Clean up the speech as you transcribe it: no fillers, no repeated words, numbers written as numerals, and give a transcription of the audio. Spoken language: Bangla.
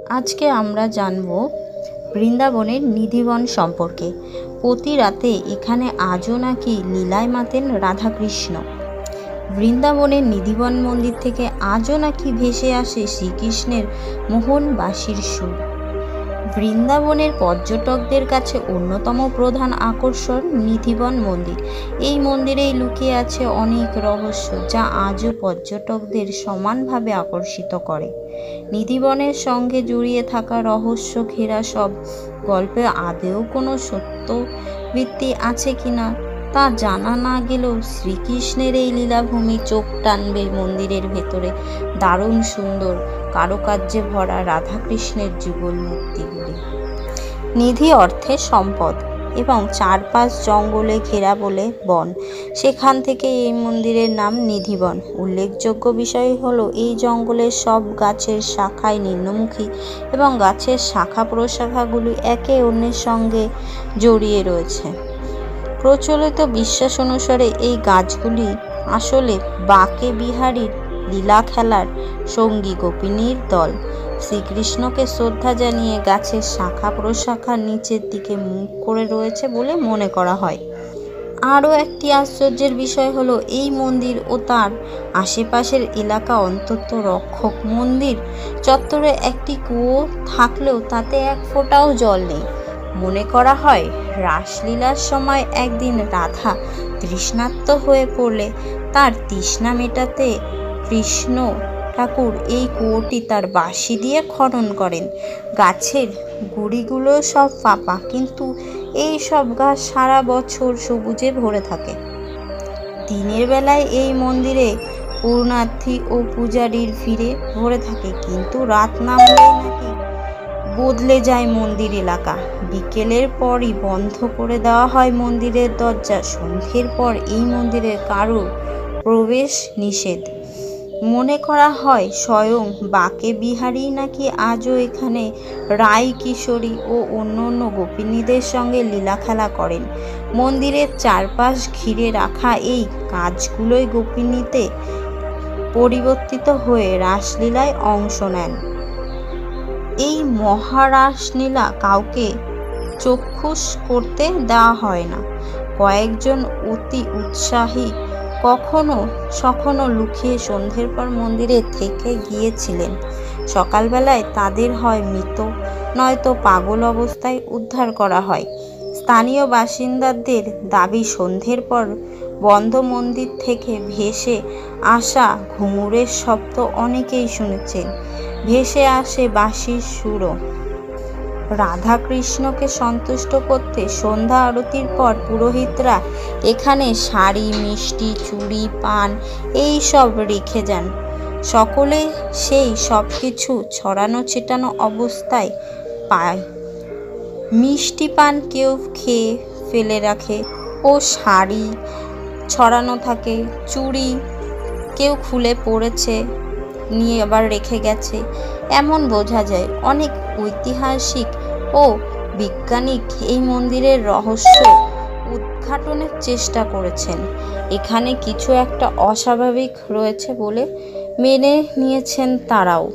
আজকে আমরা জানব বৃন্দাবনের নিধিবন সম্পর্কে। প্রতি রাতে এখানে আজও নাকি লীলায় মাতেন রাধাকৃষ্ণ। বৃন্দাবনের নিধিবন মন্দির থেকে আজও নাকি ভেসে আসে শ্রীকৃষ্ণের মোহন বাঁশির সুর। বৃন্দাবনের পর্যটকদের কাছে অন্যতম প্রধান আকর্ষণ নিধিবন মন্দির। এই মন্দিরেই লুকিয়ে আছে অনেক রহস্য, যা আজও পর্যটকদের সমানভাবে আকর্ষিত করে। নিধিবনের সঙ্গে জড়িয়ে থাকা রহস্য ঘেরা সব গল্পে আদৌ কোনো সত্যভিত্তি আছে কিনা তা জানা না গেলেও শ্রীকৃষ্ণের এই লীলাভূমি চোখ টানবে। মন্দিরের ভেতরে দারুণ সুন্দর কারুকার্যে ভরা রাধাকৃষ্ণের যুগল মূর্তিগুলি। নিধি অর্থে সম্পদ এবং চারপাশ জঙ্গলে ঘেরা বলে বন, সেখান থেকে এই মন্দিরের নাম নিধিবন। উল্লেখযোগ্য বিষয় হলো এই জঙ্গলের সব গাছের শাখায় নিম্নমুখী এবং গাছের শাখা প্রশাখাগুলি একে অন্যের সঙ্গে জড়িয়ে রয়েছে। প্রচলিত বিশ্বাস অনুসারে এই গাছগুলি আসলে বাঁকে বিহারীর লীলা খেলার সঙ্গী গোপিনীর দল। শ্রীকৃষ্ণকে শ্রদ্ধা জানিয়ে গাছের শাখা প্রশাখার নিচের দিকে মুখ করে রয়েছে বলে মনে করা হয়। আরও একটি আশ্চর্যের বিষয় হলো এই মন্দির ও তার আশেপাশের এলাকা অন্তত রক্ষক। মন্দির চত্বরে একটি কুয়ো থাকলেও তাতে এক ফোঁটাও জল নেই। মনে করা হয় রাসলীলার সময় একদিন রাধা তৃষ্ণার্ত হয়ে পড়লে তার তৃষ্ণা মেটাতে কৃষ্ণ ঠাকুর এই কুয়োটি তার বাঁশি দিয়ে খনন করেন। গাছের গুড়িগুলো সব ফাঁপা, কিন্তু এই সব গাছ সারা বছর সবুজে ভরে থাকে। দিনের বেলায় এই মন্দিরে পূর্ণার্থী ও পূজারীর ভিড়ে ভরে থাকে, কিন্তু রাত নামলেই নাকি বদলে যায় মন্দির এলাকা। বিকেলের পরই বন্ধ করে দেওয়া হয় মন্দিরের দরজা। সন্ধ্যের পর এই মন্দিরে কারোর প্রবেশ নিষেধ। মনে করা হয় স্বয়ং বাঁকে বিহারী নাকি আজও এখানে রাই কিশোরী ও অন্য অন্য গোপিনীদের সঙ্গে লীলা খেলা করেন। মন্দিরের চারপাশ ঘিরে রাখা এই কাজগুলোই গোপিনীতে পরিবর্তিত হয়ে রাসলীলায় অংশ নেন। এই মহারাসলীলা কাউকে চক্ষুষ করতে দেওয়া হয় না। কয়েকজন অতি উৎসাহী কখনো লুকিয়ে সন্ধ্যের পর মন্দিরে থেকে গিয়েছিলেন। সকালবেলায় তাদের হয় মৃত নয়তো পাগল অবস্থায় উদ্ধার করা হয়। স্থানীয় বাসিন্দাদের দাবি, সন্ধ্যের পর বন্ধ মন্দির থেকে ভেসে আসা ঘুঙুরের শব্দ অনেকেই শুনেছেন। ভেসে আসে বাঁশির সুরও। রাধাকৃষ্ণকে সন্তুষ্ট করতে সন্ধ্যা আরতির পর পুরোহিতরা এখানে শাড়ি, মিষ্টি, চুড়ি, পান এই সব রেখে যান। সকলে সেই সব কিছু ছড়ানো ছিটানো অবস্থায় পায়। মিষ্টি পান কেউ খেয়ে ফেলে রাখে ও শাড়ি ছড়ানো থাকে, চুড়ি কেউ খুলে পড়েছে নিয়ে আবার রেখে গেছে, এমন বোঝা যায়। অনেক ঐতিহাসিক ও বিজ্ঞানিক এই মন্দিরের রহস্য উদ্ঘাটনের চেষ্টা করেছেন। এখানে কিছু একটা অস্বাভাবিক রয়েছে বলে মেনে নিয়েছেন তারাও।